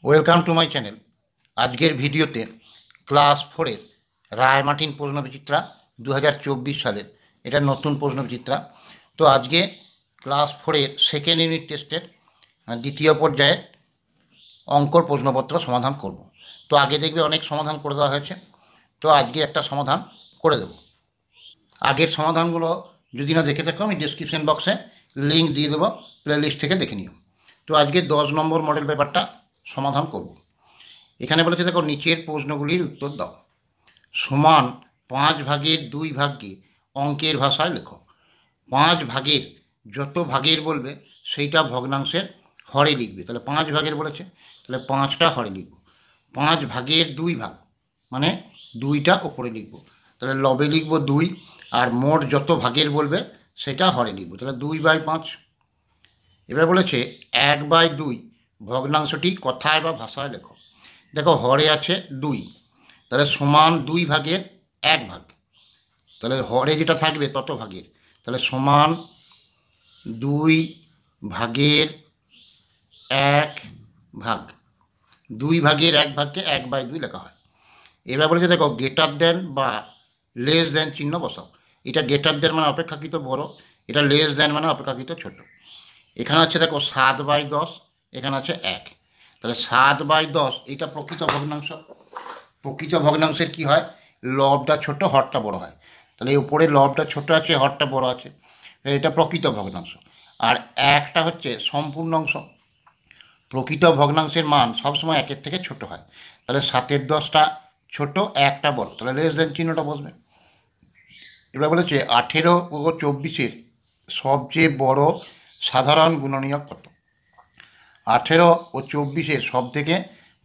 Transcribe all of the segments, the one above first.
Welcome to my channel. আজকের ভিডিওতে class 4-এর Ray Martin প্রশ্নবিচিত্রা 2024 সালের এটা নতুন প্রশ্নবিচিত্রা। তো আজকে ক্লাস 4-এর সেকেন্ড ইউনিট টেস্টের দ্বিতীয় পর্যায়ের অঙ্কর প্রশ্নপত্র সমাধান করব। তো আগে দেখবে অনেক সমাধান করে দেওয়া হয়েছে, তো আজকে একটা সমাধান করে দেব। আগের সমাধানগুলো যদি না দেখে থাকো আমি ডিসক্রিপশন বক্সে লিঙ্ক দিয়ে দেবো, প্লেলিস্ট থেকে দেখে নিও। তো আজকে 10 নম্বর মডেল পেপারটা সমাধান করব। এখানে বলেছে দেখো, নিচের প্রশ্নগুলির উত্তর দাও। সমান 5/2 ভাগকে অঙ্কের ভাষায় লেখো। 5 ভাগের যত ভাগের বলবে সেইটা ভগ্নাংশের হরে লিখবে। তাহলে 5 ভাগের বলেছে, তাহলে 5টা হরে লিখব। 5/2 ভাগ মানে 2টা ওপরে লিখব, তাহলে লবে লিখব 2, আর মোট যত ভাগের বলবে সেটা হরে লিখব, তাহলে 2/5। এবার বলেছে 1/2 ভগ্নাংশটি কথায় বা ভাষায় লেখো। দেখো, হরে আছে 2, তাহলে সমান 2 ভাগের 1 ভাগ, তাহলে হরে যেটা থাকবে তত ভাগের, তাহলে সমান 2 ভাগের 1 ভাগ। 2 ভাগের 1 ভাগকে 1/2 লেখা হয়। এবার বলেছে দেখো, গ্রেটার দেন বা লেস দেন চিহ্ন বসাও। এটা গ্রেটার দেন মানে অপেক্ষাকৃত বড়, এটা লেস দেন মানে অপেক্ষাকৃত ছোট। এখানে আছে দেখো 7/10, এখানে আছে 1, তাহলে 7/10 এটা প্রকৃত ভগ্নাংশ। প্রকৃত ভগ্নাংশের কি হয়, লবটা ছোট হরটা বড় হয়, তাহলে এই উপরে লবটা ছোট আছে হরটা বড় আছে, এটা প্রকৃত ভগ্নাংশ। আর একটা হচ্ছে সম্পূর্ণ অংশ। প্রকৃত ভগ্নাংশের মান সবসময় 1-এর থেকে ছোট হয়, তাহলে 7/10টা ছোট, 1টা বড়, তাহলে লেস দেন চিহ্নটা বসবে। এবার বলেছে 18 ও 24-এর সবচেয়ে বড় সাধারণ গুণনীয়ক কত। 18 ও 24-এর সব থেকে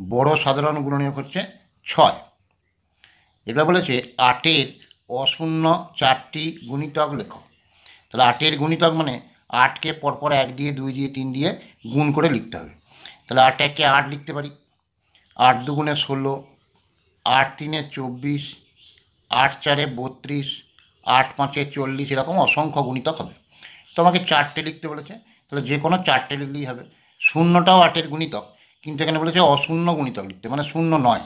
বড় সাধারণ গুণনীয়ক হচ্ছে 6। এবার বলেছে 8-এর অশূন্য 4টি গুণিতক লেখো। তাহলে 8-এর গুণিতক মানে 8কে পরপর 1 দিয়ে 2 দিয়ে 3 দিয়ে গুণ করে লিখতে হবে। তাহলে 8-1-কে 8 লিখতে পারি, 8-2 = 16, 8-3 = 24, 8-4 = 32, 8-5 = 40, এরকম অসংখ্য গুণিতক হবে। তো আমাকে 4টে লিখতে বলেছে, তাহলে যে কোনো 4টে লিখলেই হবে। শূন্যটাও 8-এর গুণিতক, কিন্তু এখানে বলেছে অশূন্য গুণিতক লিখতে, মানে শূন্য নয়।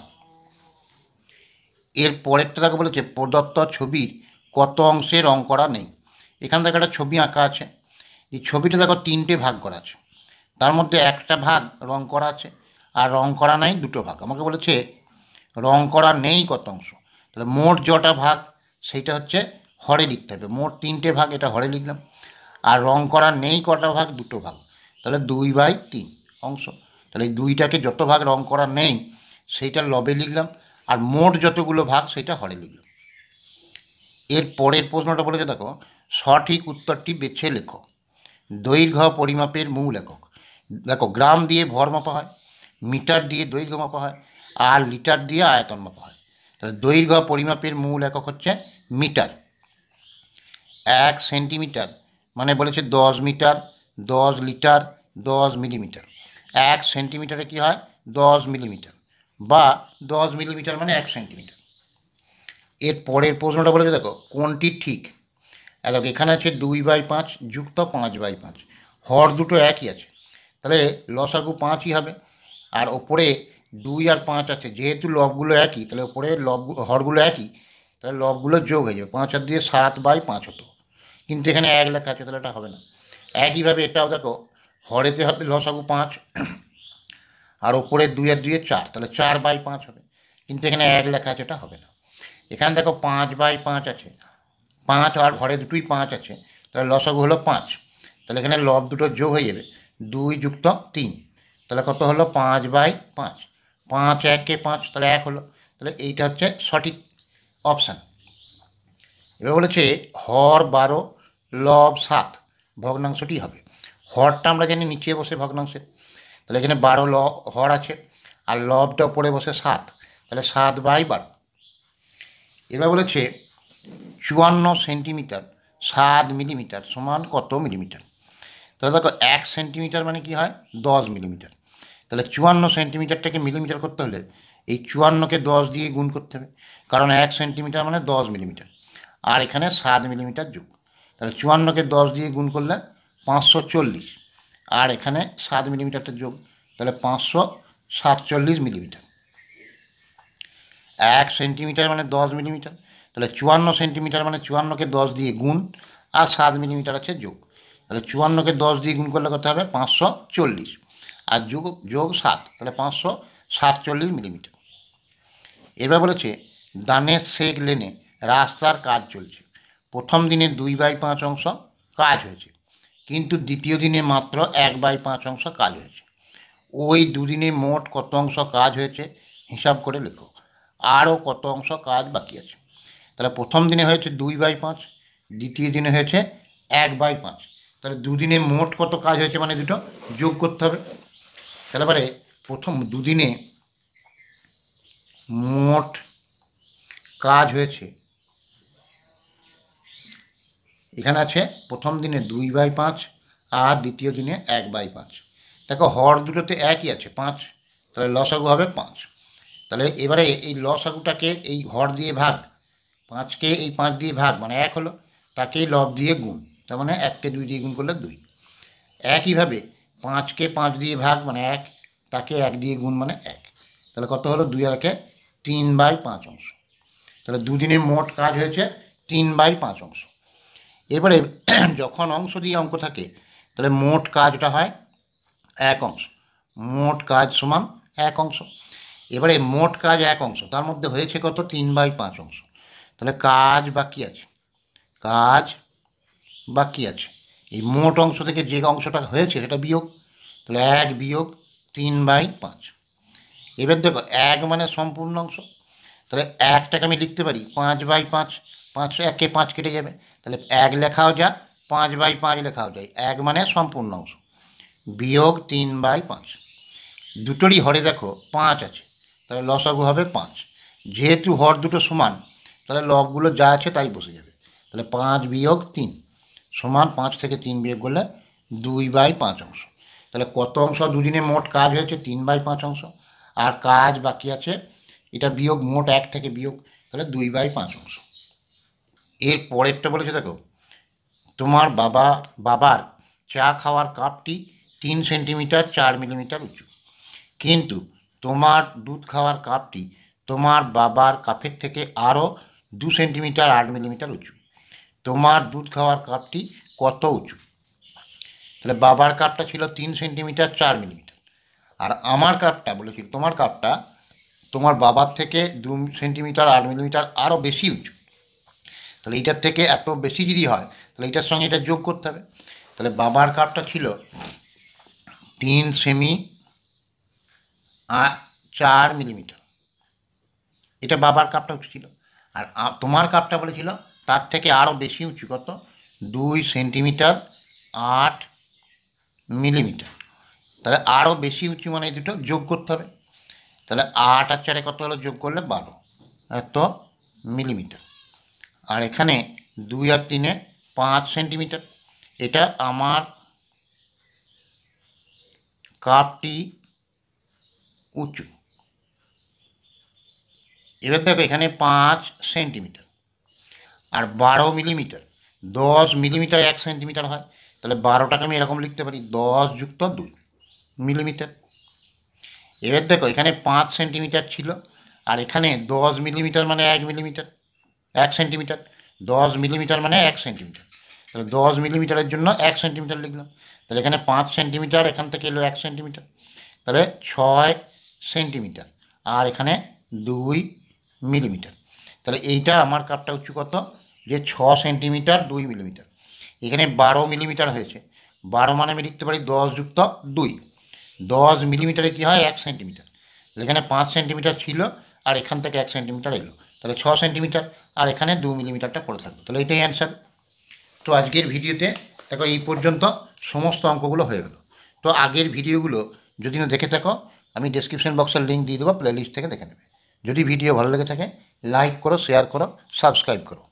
এর পরেরটা দেখো, বলেছে প্রদত্ত ছবির কত অংশে রং করা নেই। এখান থেকে একটা ছবি আঁকা আছে, এই ছবিটা দেখো 3টে ভাগ করা আছে, তার মধ্যে একটা ভাগ রং করা আছে আর রং করা নাই 2টো ভাগ। আমাকে বলেছে রং করা নেই কত অংশ, তাহলে মোট যটা ভাগ সেইটা হচ্ছে হরে লিখতে হবে। মোট 3টে ভাগ, এটা হরে লিখলাম। আর রং করা নেই কটা ভাগ, 2টো ভাগ, তাহলে 2/3 অংশ। তাহলে এই 2টাকে যত ভাগ রং করা নেই সেইটা লবে লিখলাম, আর মোট যতগুলো ভাগ সেটা হরে লিখলাম। এর পরের প্রশ্নটা বলেছে দেখো, সঠিক উত্তরটি বেছে লেখো। দৈর্ঘ্য পরিমাপের মূল একক। দেখো, গ্রাম দিয়ে ভর মাপা হয়, মিটার দিয়ে দৈর্ঘ্য মাপা হয়, আর লিটার দিয়ে আয়তন মাপা হয়। তাহলে দৈর্ঘ্য পরিমাপের মূল একক হচ্ছে মিটার। 1 সেন্টিমিটার মানে বলেছে 10 মিটার, 10 লিটার, 10 মিলিমিটার। 1 সেন্টিমিটারে কি হয়, 10 মিলিমিটার, বা 10 মিলিমিটার মানে 1 সেন্টিমিটার। এর পরের প্রশ্নটা বলেছে দেখো, কোনটি ঠিক। দেখো, এখানে আছে 2/5 যুক্ত 5/5, হর দুটো একই আছে, তাহলে লসাগু 5ই হবে। আর ওপরে 2 আর 5 আছে, যেহেতু লবগুলো একই তাহলে ওপরে হরগুলো একই, তাহলে লবগুলো যোগ হয়ে যাবে, 5 আর 2 7/5 হতো, কিন্তু এখানে 1 লেখা আছে, তাহলে এটা হবে না। একইভাবে এটাও দেখো, হরেতে হবে লসাগু 5, আর ওপরে 2 আর 2 4, তাহলে 4/5 হবে, কিন্তু এখানে 1 লেখা আছে, এটা হবে না। এখানে দেখো 5/5 আছে, 5 আর ঘরে দুটোই 5 আছে, তাহলে লসাগু হলো 5, তাহলে এখানে লব দুটো যোগ হয়ে যাবে, 2 যুক্ত 3, তাহলে কত হলো 5/5। 5 1 5, তাহলে 1 হলো, তাহলে এইটা হচ্ছে সঠিক অপশান। এবার বলেছে হর 12 লব 7 ভগ্নাংশটি হবে। হরটা আমরা জানি নিচে বসে ভগ্নাংশে, তাহলে এখানে 12 হর আছে, আর লবটা উপরে বসে 7, তাহলে 7/12। এবার বলেছে 54 সেন্টিমিটার 7 মিলিমিটার সমান কত মিলিমিটার। তাহলে দেখো 1 সেন্টিমিটার মানে কি হয়, 10 মিলিমিটার, তাহলে 54 সেন্টিমিটারটাকে মিলিমিটার করতে হলে এই 54কে 10 দিয়ে গুণ করতে হবে, কারণ 1 সেন্টিমিটার মানে 10 মিলিমিটার, আর এখানে 7 মিলিমিটার যোগ, তাহলে 54কে 10 দিয়ে গুণ করলে 540, আর এখানে 7 মিলিমিটারটা যোগ, তাহলে 47 মিলিমিটার। 1 সেন্টিমিটার মানে 10 মিলিমিটার, তাহলে 54 সেন্টিমিটার মানে 54কে 10 দিয়ে গুণ আর 7 মিলিমিটার আছে যোগ, তাহলে 54কে 10 দিয়ে গুণ করলে কত হবে 540 আর যোগ যোগ 7, তাহলে 547 মিলিমিটার। এবার বলেছে দানের শেখ লেনে রাস্তার কাজ চলছে। প্রথম দিনে 2/5 অংশ কাজ হয়েছে, কিন্তু দ্বিতীয় দিনে মাত্র 1/5 অংশ কাজ হয়েছে। ওই দুদিনে মোট কত অংশ কাজ হয়েছে হিসাব করে লেখো। আরও কত অংশ কাজ বাকি আছে। তাহলে প্রথম দিনে হয়েছে 2/5, দ্বিতীয় দিনে হয়েছে 1/5, তাহলে দুদিনে মোট কত কাজ হয়েছে মানে দুটো যোগ করতে হবে। তাহলে পরে প্রথম দুদিনে মোট কাজ হয়েছে, এখানে আছে প্রথম দিনে 2/5 আর দ্বিতীয় দিনে 1/5। দেখো হর দুটোতে একই আছে 5, তাহলে লসাগু হবে 5। তাহলে এবারে এই লসাগুটাকে এই হর দিয়ে ভাগ, 5কে এই 5 দিয়ে ভাগ মানে 1 হলো, তাকেই লব দিয়ে গুণ, তার মানে 1কে 2 দিয়ে গুণ করলে 2। একইভাবে 5কে 5 দিয়ে ভাগ মানে 1, তাকে 1 দিয়ে গুণ মানে 1, তাহলে কত হলো 2 আর 1 3/5 অংশ। তাহলে দুদিনে মোট কাজ হয়েছে 3/5 অংশ। এবারে যখন অংশ দিয়ে অঙ্ক থাকে তাহলে মোট কাজটা হয় 1 অংশ, মোট কাজ সমান 1 অংশ। এবারে মোট কাজ 1 অংশ, তার মধ্যে হয়েছে কত 3/5 অংশ, তাহলে কাজ বাকি আছে, কাজ বাকি আছে। এই মোট অংশ থেকে যে অংশটা হয়েছে সেটা বিয়োগ, তাহলে 1 বিয়োগ 3/5। এবার দেখো 1 মানে সম্পূর্ণ অংশ, তাহলে 1টাকে আমি লিখতে পারি 5/5, 5 1কে 5 কেটে যাবে, তাহলে 1 লেখাও যা 5/5 লেখাও যায়, 1 মানে সম্পূর্ণ অংশ বিয়োগ 3/5। দুটোরই হরে দেখো 5 আছে, তাহলে লসাগু হবে 5। যেহেতু হর দুটো সমান তাহলে লবগুলো যা আছে তাই বসে যাবে, তাহলে 5 বিয়োগ 3 সমান 5 থেকে 3 বিয়োগ করলে 2/5 অংশ। তাহলে কত অংশ দুদিনে মোট কাজ হয়েছে 3/5 অংশ, আর কাজ বাকি আছে এটা বিয়োগ, মোট 1 থেকে বিয়োগ, তাহলে 2/5 অংশ। এর পরেরটা বলেছে দেখো, তোমার বাবার চা খাওয়ার কাপটি 3 সেন্টিমিটার 4 মিলিমিটার উঁচু, কিন্তু তোমার দুধ খাওয়ার কাপটি তোমার বাবার কাপের থেকে আরও 2 সেন্টিমিটার 8 মিলিমিটার উঁচু। তোমার দুধ খাওয়ার কাপটি কত উঁচু? তাহলে বাবার কাপটা ছিল 3 সেন্টিমিটার 4 মিলিমিটার, আর আমার কাপটা বলেছিল তোমার কাপটা তোমার বাবার থেকে 2 সেন্টিমিটার 8 মিলিমিটার আরও বেশি উঁচু। তাহলে এইটার থেকে এত বেশি যদি হয় তাহলে এটার সঙ্গে এটা যোগ করতে হবে। তাহলে বাবার কাপটা ছিল 3 সেমি 4 মিলিমিটার, এটা বাবার কাপটা উঁচু ছিল। আর তোমার কাপটা বলেছিল তার থেকে আরও বেশি উঁচু, কত 2 সেন্টিমিটার 8 মিলিমিটার। তাহলে আরও বেশি উঁচু মানে এই দুটো যোগ করতে হবে। তাহলে 8 আর 4 কত হলো, যোগ করলে 12 এত মিলিমিটার। আর এখানে 2 আর 3 5 সেন্টিমিটার। এটা আমার কাপটি উঁচু। এবার দেখো এখানে 5 সেন্টিমিটার আর 12 মিলিমিটার, 10 মিলিমিটার 1 সেন্টিমিটার হয়, তাহলে 12টাকে আমি এরকম লিখতে পারি 10 যুক্ত 2 মিলিমিটার। এবার দেখো এখানে 5 সেন্টিমিটার ছিল আর এখানে 10 মিলিমিটার মানে 1 মিলিমিটার 1 সেন্টিমিটার, 10 মিলিমিটার মানে 1 সেন্টিমিটার, তাহলে 10 মিলিমিটারের জন্য 1 সেন্টিমিটার লিখলাম। তাহলে এখানে 5 সেন্টিমিটার, এখান থেকে এলো 1 সেন্টিমিটার, তাহলে 6 সেন্টিমিটার আর এখানে 2 মিলিমিটার। তাহলে এইটা আমার কাপটা উঁচু কত, যে 6 সেন্টিমিটার 2 মিলিমিটার। এখানে 12 মিলিমিটার হয়েছে, 12 মানে আমি লিখতে পারি 10 যুক্ত 2, 10 মিলিমিটারে কী হয় 1 সেন্টিমিটার। এখানে 5 সেন্টিমিটার ছিল আর এখান থেকে 1 সেন্টিমিটার এলো, তাহলে 6 সেন্টিমিটার আর এখানে 2 মিলিমিটারটা পড়ে থাকবে, তাহলে এটাই অ্যান্সার। তো আজকের ভিডিওতে দেখো এই পর্যন্ত সমস্ত অঙ্কগুলো হয়ে গেল। তো আগের ভিডিওগুলো যদি না দেখে থাকো আমি ডেসক্রিপশন বক্সের লিঙ্ক দিয়ে দেবো, প্লেলিস্ট থেকে দেখে নেবে। যদি ভিডিও ভালো লেগে থাকে লাইক করো, শেয়ার করো, সাবস্ক্রাইব করো।